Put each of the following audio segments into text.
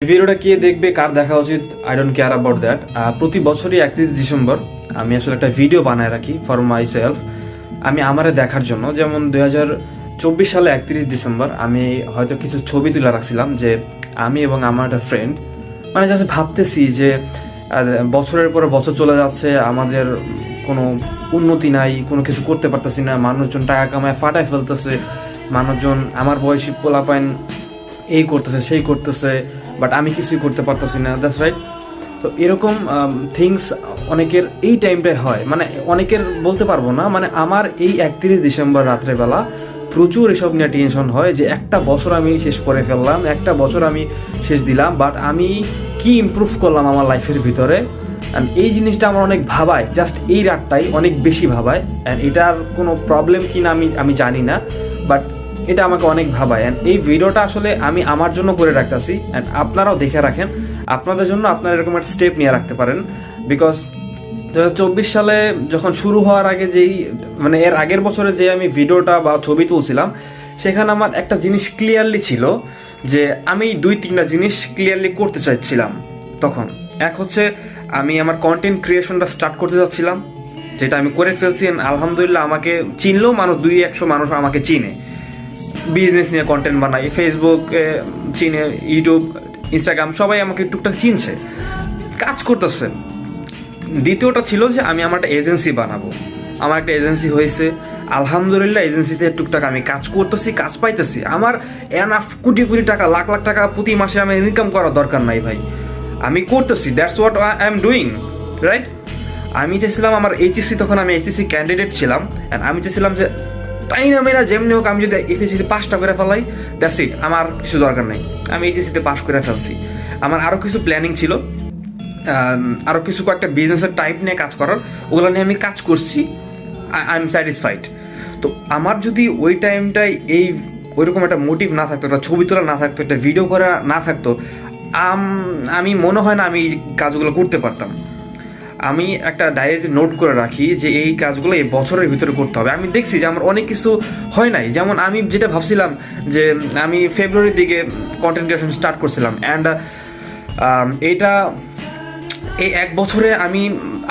ভিডিওটা কে দেখবে কার দেখা উচিত I don't care about that. প্রতি বছরই 31 ডিসেম্বর আমি আসলে একটা ভিডিও বানায় রাখি ফর মাই সেলফ, আমি আমারে দেখার জন্য। যেমন 2024 সালে 31 ডিসেম্বর আমি হয়তো কিছু ছবি তুলে রাখছিলাম যে আমি এবং আমার একটা ফ্রেন্ড মানে জাস্ট ভাবতেছি যে বছরের পরে বছর চলে যাচ্ছে, আমাদের কোনো উন্নতি নাই, কোনো কিছু করতে পারতেছি না, মানুষজন টাকা কামায় ফাটায় ফেলতেছে, মানুষজন আমার বয়সী পোলাপাইন এই করতেছে সেই করতেছে, বাট আমি কিছুই করতে পারতেছি না। That's right. তো এরকম থিংস অনেকের এই টাইমটায় হয়, মানে অনেকের বলতে পারবো না, মানে আমার এই 31 ডিসেম্বর রাত্রেবেলা প্রচুর এসব নিয়ে টেনশন হয় যে একটা বছর আমি শেষ করে ফেললাম, একটা বছর আমি শেষ দিলাম, বাট আমি কি ইমপ্রুভ করলাম আমার লাইফের ভিতরে। অ্যান্ড এই জিনিসটা আমার অনেক ভাবায়, জাস্ট এই রাতটাই অনেক বেশি ভাবায়। অ্যান্ড এটার কোনো প্রবলেম কি না আমি জানি না, বাট এটা আমাকে অনেক ভাবায়। অ্যান্ড এই ভিডিওটা আসলে আমি আমার জন্য করে রাখতেছি, অ্যান্ড আপনারাও দেখে রাখেন, আপনাদের জন্য আপনারা এরকম একটা স্টেপ নিয়ে রাখতে পারেন। বিকজ 2024 সালে যখন শুরু হওয়ার আগে যেই মানে এর আগের বছরে যে আমি ভিডিওটা বা ছবি তুলছিলাম, সেখানে আমার একটা জিনিস ক্লিয়ারলি ছিল যে আমি 2-3টা জিনিস ক্লিয়ারলি করতে চাইছিলাম তখন। এক হচ্ছে আমি আমার কন্টেন্ট ক্রিয়েশনটা স্টার্ট করতে যাচ্ছিলাম, যেটা আমি করে ফেলছি। আলহামদুলিল্লাহ আমাকে চিনলেও মানুষ 200 মানুষ আমাকে চিনে, বিজনেস নিয়ে কন্টেন্ট বানাই, ফেসবুকে চিনে, ইউটিউব, ইনস্টাগ্রাম সবাই আমাকে টুকটাক চিনছে, কাজ করতেছে। দ্বিতীয়টা ছিল যে আমি আমার একটা এজেন্সি বানাবো। আমার একটা এজেন্সি হয়েছে, আলহামদুলিল্লাহ এজেন্সিতে টুকটাক আমি কাজ করতেছি, কাজ পাইতেছি। আমার এনাফ কোটি কোটি টাকা, লাখ লাখ টাকা প্রতি মাসে আমি ইনকাম করার দরকার নাই ভাই, আমি করতেছি। That's what I am doing, right. আমি চেয়েছিলাম আমার এইচএসসি, তখন আমি এইচএসসি ক্যান্ডিডেট ছিলাম, অ্যান্ড আমি চেয়েছিলাম যে তাই না মেয়েরা যেমনি হোক আমি যদি এইচএসসিতে পাসটা করে ফেলাই, দ্যাটস ইট, আমার কিছু দরকার নেই, আমি এইচএসসিতে পাস করে ফেলছি। আমার আরও কিছু প্ল্যানিং ছিল, আরও কিছু কয়েকটা বিজনেসের টাইপ নিয়ে কাজ করার, ওগুলো নিয়ে আমি কাজ করছি, আই এম স্যাটিসফাইড। তো আমার যদি ওই টাইমটায় এই ওইরকম একটা মোটিভ না থাকতো, একটা ছবি তোলা না থাকতো, একটা ভিডিও করা না থাকতো, আমি মনে হয় না আমি এই কাজগুলো করতে পারতাম। আমি একটা ডায়েরিতে নোট করে রাখি যে এই কাজগুলো এই বছরের ভিতরে করতে হবে। আমি দেখছি যে আমার অনেক কিছু হয় নাই। যেমন আমি যেটা ভাবছিলাম যে আমি ফেব্রুয়ারির দিকে কন্টেন্ট ক্রিয়েশন স্টার্ট করছিলাম, অ্যান্ড এইটা এই এক বছরে আমি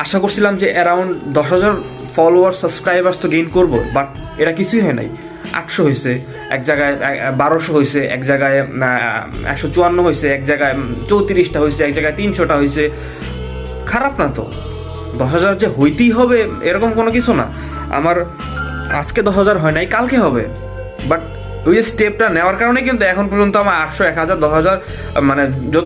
আশা করছিলাম যে অ্যারাউন্ড 10,000 ফলোয়ার সাবস্ক্রাইবার্স তো গেইন করবো, বাট এটা কিছুই হয় নাই। 800 হয়েছে, এক জায়গায় 1200 হয়েছে, এক জায়গায় 154 হয়েছে, এক জায়গায় 34টা হয়েছে, এক জায়গায় 300টা হয়েছে। খারাপ না তো, 10,000 যে হইতেই হবে এরকম কোনো কিছু না। আমার আজকে 10,000 হয় নাই, কালকে হবে, বাট ওই যে স্টেপটা নেওয়ার কারণে কিন্তু এখন পর্যন্ত আমার 800, 1000, 10,000 মানে